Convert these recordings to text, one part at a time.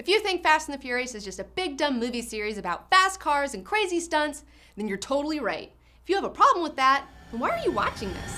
If you think Fast and the Furious is just a big dumb movie series about fast cars and crazy stunts, then you're totally right. If you have a problem with that, then why are you watching this?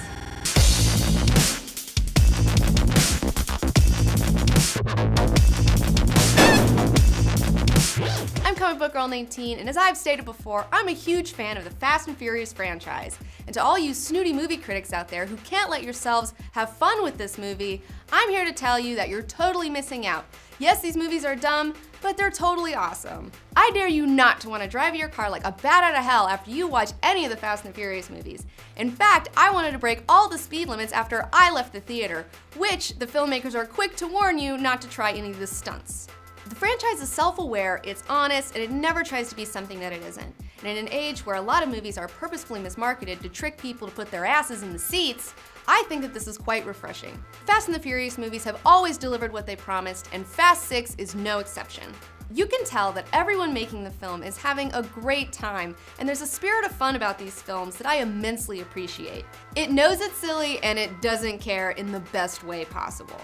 I'm Comic Book Girl 19, and as I've stated before, I'm a huge fan of the Fast and Furious franchise. And to all you snooty movie critics out there who can't let yourselves have fun with this movie, I'm here to tell you that you're totally missing out. Yes, these movies are dumb, but they're totally awesome. I dare you not to want to drive your car like a bat out of hell after you watch any of the Fast and the Furious movies. In fact, I wanted to break all the speed limits after I left the theater, which the filmmakers are quick to warn you not to try any of the stunts. The franchise is self-aware, it's honest, and it never tries to be something that it isn't. And in an age where a lot of movies are purposefully mismarketed to trick people to put their asses in the seats, I think that this is quite refreshing. Fast and the Furious movies have always delivered what they promised, and Fast 6 is no exception. You can tell that everyone making the film is having a great time, and there's a spirit of fun about these films that I immensely appreciate. It knows it's silly, and it doesn't care in the best way possible.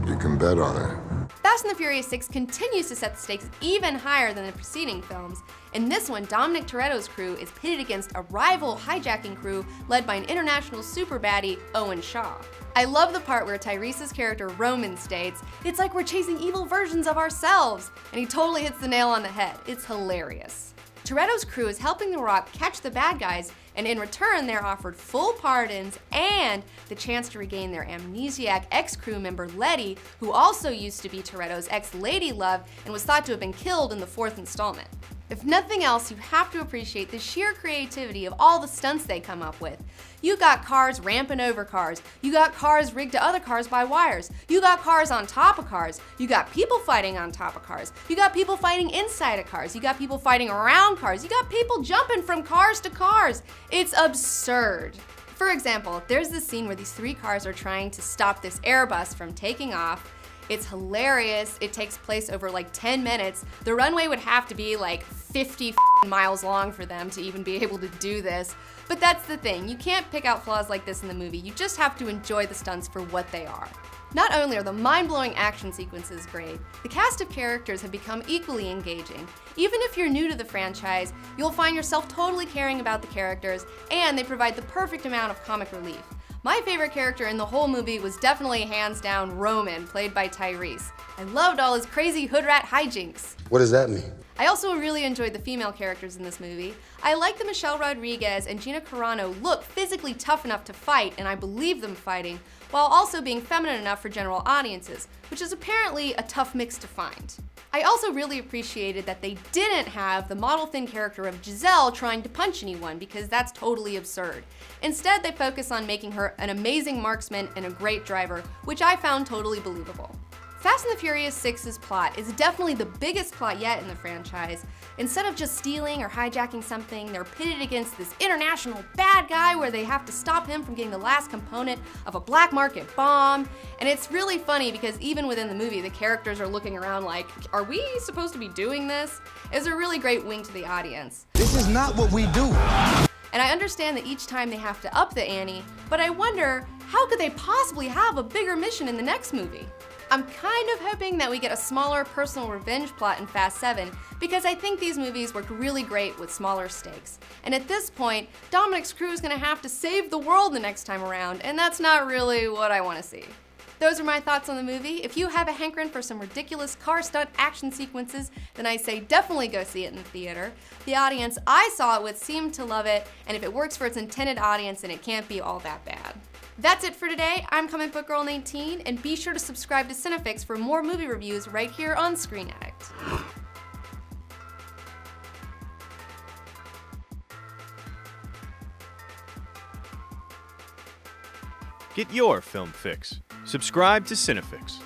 You can bet on it. Fast and the Furious 6 continues to set the stakes even higher than the preceding films. In this one, Dominic Toretto's crew is pitted against a rival hijacking crew led by an international super baddie, Owen Shaw. I love the part where Tyrese's character Roman states, "It's like we're chasing evil versions of ourselves," and he totally hits the nail on the head. It's hilarious. Toretto's crew is helping The Rock catch the bad guys, and in return they're offered full pardons and the chance to regain their amnesiac ex-crew member Letty, who also used to be Toretto's ex-lady love and was thought to have been killed in the 4th installment. If nothing else, you have to appreciate the sheer creativity of all the stunts they come up with. You got cars ramping over cars, you got cars rigged to other cars by wires, you got cars on top of cars, you got people fighting on top of cars, you got people fighting inside of cars, you got people fighting around cars, you got people jumping from cars to cars. It's absurd. For example, there's this scene where these 3 cars are trying to stop this Airbus from taking off. It's hilarious. It takes place over like 10 minutes. The runway would have to be like 50 miles long for them to even be able to do this. But that's the thing, you can't pick out flaws like this in the movie. You just have to enjoy the stunts for what they are. Not only are the mind-blowing action sequences great, the cast of characters have become equally engaging. Even if you're new to the franchise, you'll find yourself totally caring about the characters, and they provide the perfect amount of comic relief. My favorite character in the whole movie was definitely hands down Roman, played by Tyrese. I loved all his crazy hood rat hijinks. What does that mean? I also really enjoyed the female characters in this movie. I like that Michelle Rodriguez and Gina Carano look physically tough enough to fight, and I believe them fighting, while also being feminine enough for general audiences, which is apparently a tough mix to find. I also really appreciated that they didn't have the model-thin character of Giselle trying to punch anyone, because that's totally absurd. Instead, they focus on making her an amazing marksman and a great driver, which I found totally believable. Fast and the Furious 6's plot is definitely the biggest plot yet in the franchise. Instead of just stealing or hijacking something, they're pitted against this international bad guy where they have to stop him from getting the last component of a black market bomb. And it's really funny because even within the movie, the characters are looking around like, are we supposed to be doing this? It's a really great wink to the audience. This is not what we do. And I understand that each time they have to up the ante, but I wonder, how could they possibly have a bigger mission in the next movie? I'm kind of hoping that we get a smaller personal revenge plot in Fast 7 because I think these movies work really great with smaller stakes. And at this point, Dominic's crew is going to have to save the world the next time around, and that's not really what I want to see. Those are my thoughts on the movie. If you have a hankering for some ridiculous car stunt action sequences, then I say definitely go see it in the theater. The audience I saw it with seemed to love it, and if it works for its intended audience, then it can't be all that bad. That's it for today. I'm Comic Book Girl 19, and be sure to subscribe to CineFix for more movie reviews right here on Screen Addict. Get your film fix. Subscribe to CineFix.